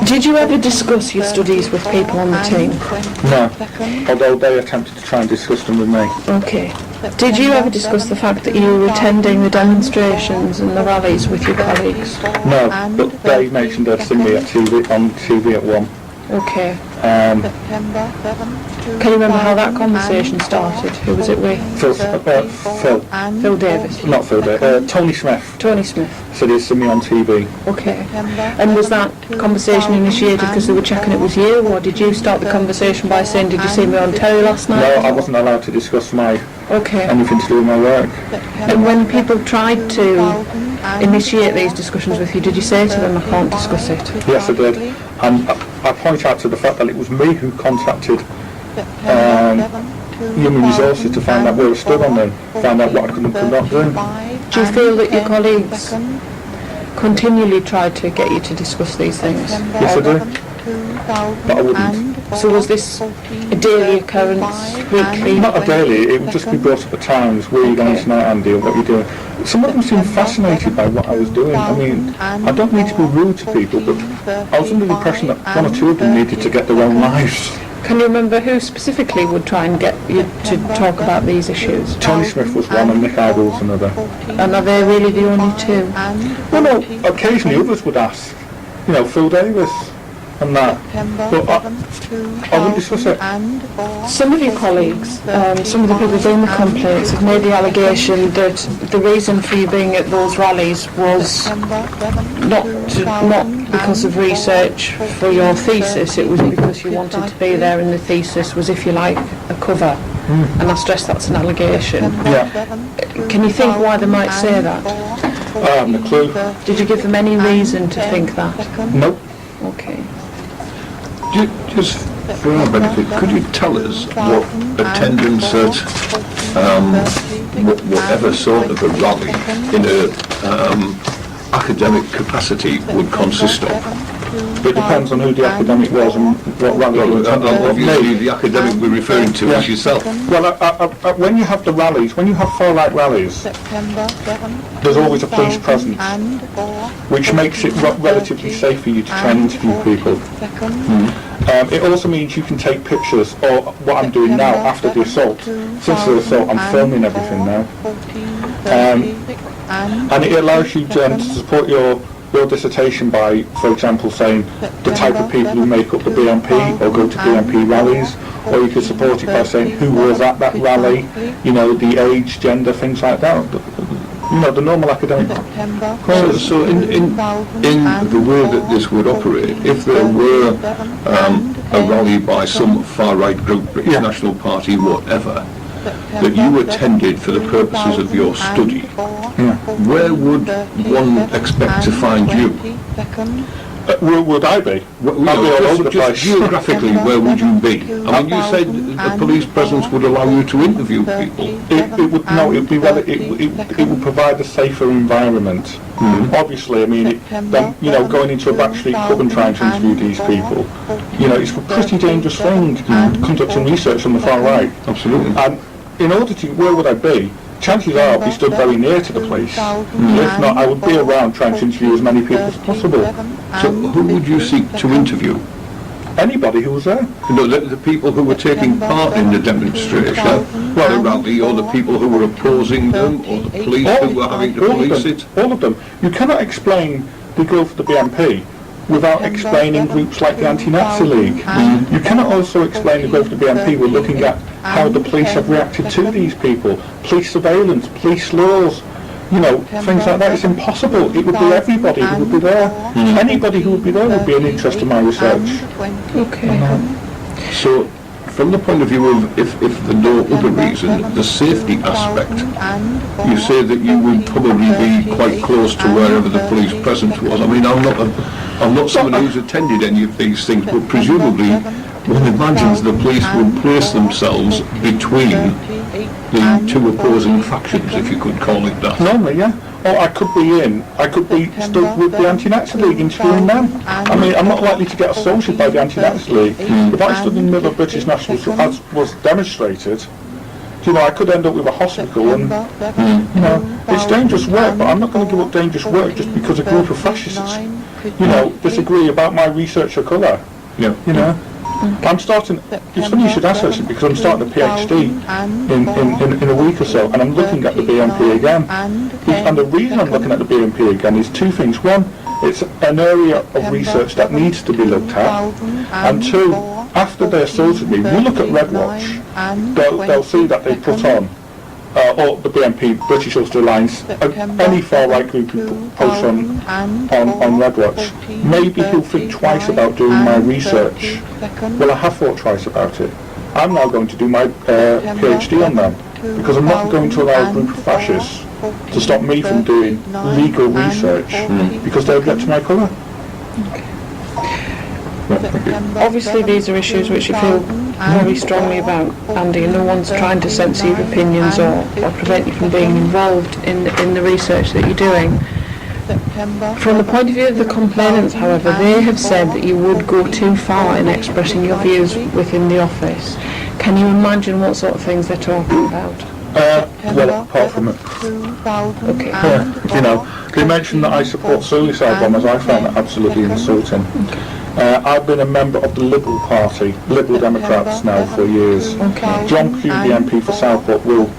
Did you ever discuss your studies with people on the team? No, although they attempted to try and discuss them with me. Okay. Did you ever discuss the fact that you were attending the demonstrations and the rallies with your colleagues? No, but they mentioned they'd seen me on TV at one. Okay. Um, Can you remember how that conversation started? Who was it with? Phil Davis. Not Phil Davis. Tony Smith. Tony Smith. Said he'd seen me on TV. Okay. And was that conversation initiated because they were checking it was you, or did you start the conversation by saying, did you see me on telly last night? No, I wasn't allowed to discuss anything to do with my work. And when people tried to initiate these discussions with you, did you say to them, I can't discuss it? Yes, I did. And I point out to the fact that it was me who contacted Human Resources to find out where I stood on them, find out what I could and could not do. Do you feel that your colleagues continually tried to get you to discuss these things? Yes, I do. But I wouldn't. So was this a daily occurrence, weekly? Not a daily, it would just be brought up at times. Where are you going tonight, Andy, or what are you doing? Some of them seemed fascinated by what I was doing. I mean, I don't need to be rude to people, but I was under the impression that one or two of them needed to get their own lives. Can you remember who specifically would try and get you to talk about these issues? Tony Smith was one and Nick Idle was another. And are they really the only two? Well, no, occasionally others would ask. You know, Phil Davis and that. But I wouldn't discuss it. Some of your colleagues, some of the people doing the complaints, have made the allegation that the reason for you being at those rallies was not because of research for your thesis, it was because you wanted to be there, and the thesis was, if you like, a cover. And I stress that's an allegation. Yeah. Can you think why they might say that? I haven't a clue. Did you give them any reason to think that? Nope. Okay. Just for our benefit, could you tell us what attendance at whatever sort of a rally in a academic capacity would consist of? It depends on who the academic was and what rally it was. Obviously, the academic we're referring to is yourself. Well, when you have the rallies, when you have far-right rallies, there's always a police presence, which makes it relatively safe for you to try and interview people. It also means you can take pictures, or what I'm doing now after the assault. Since the assault, I'm filming everything now. And it allows you to support your dissertation by, for example, saying the type of people who make up the BNP or go to BNP rallies, or you could support it by saying who was at that rally, you know, the age, gender, things like that. You know, the normal academic. So in the way that this would operate, if there were a rally by some far-right group, British National Party, whatever, that you attended for the purposes of your study, where would one expect to find you? Where would I be? I'd be all over the place. Geographically, where would you be? I mean, you said a police presence would allow you to interview people. It would provide a safer environment. Obviously, I mean, going into a backstreet pub and trying to interview these people, you know, it's a pretty dangerous thing, conducting research on the far right. Absolutely. And in order to, where would I be? Chances are I'll be stood very near to the police. If not, I would be around trying to interview as many people as possible. So who would you seek to interview? Anybody who was there. You know, the people who were taking part in the demonstration, the rally, or the people who were opposing them, or the police who were having to police it? All of them. You cannot explain the growth of the BNP without explaining groups like the Anti-Nazi League. You cannot also explain the growth of the BNP with looking at how the police have reacted to these people, police surveillance, police laws, you know, things like that. It's impossible. It would be everybody who would be there. Anybody who would be there would be an interest in my research. Okay. So, from the point of view of, if for no other reason, the safety aspect, you say that you would probably be quite close to wherever the police presence was. I mean, I'm not someone who's attended any of these things, but presumably one imagines the police would place themselves between the two opposing factions, if you could call it that. Normally, yeah. Or I could be stood with the Anti-Nazi League interviewing them. I mean, I'm not likely to get assaulted by the Anti-Nazi League. If I stood in the middle of British nationals, as was demonstrated, You know, I could end up with a hospital and, you know, it's dangerous work, but I'm not going to give up dangerous work just because a group of fascists, you know, disagree about my research or colour. Yeah. You know? I'm starting, it's funny you should ask actually, because I'm starting a PhD in a week or so, and I'm looking at the BMP again. And the reason I'm looking at the BMP again is two things. One, it's an area of research that needs to be looked at. And two, after they assaulted me, we look at Red Watch, they'll see that they put on, or the BMP, British Ulster Alliance, any far-right group who posts on Red Watch, maybe he'll think twice about doing my research. Well, I have thought twice about it. I'm now going to do my PhD on them, because I'm not going to allow a group of fascists to stop me from doing legal research, because they object to my colour. Obviously these are issues which you feel very strongly about, Andy, and no one's trying to censor your opinions or prevent you from being involved in the research that you're doing. From the point of view of the complainants, however, they have said that you would go too far in expressing your views within the office. Can you imagine what sort of things they're talking about? Well, apart from it. Okay. You know, they mentioned that I support suicide bombers. I find that absolutely insulting. I've been a member of the Liberal Party, Liberal Democrats now for years. Okay. John Pugh, the MP for Southport, will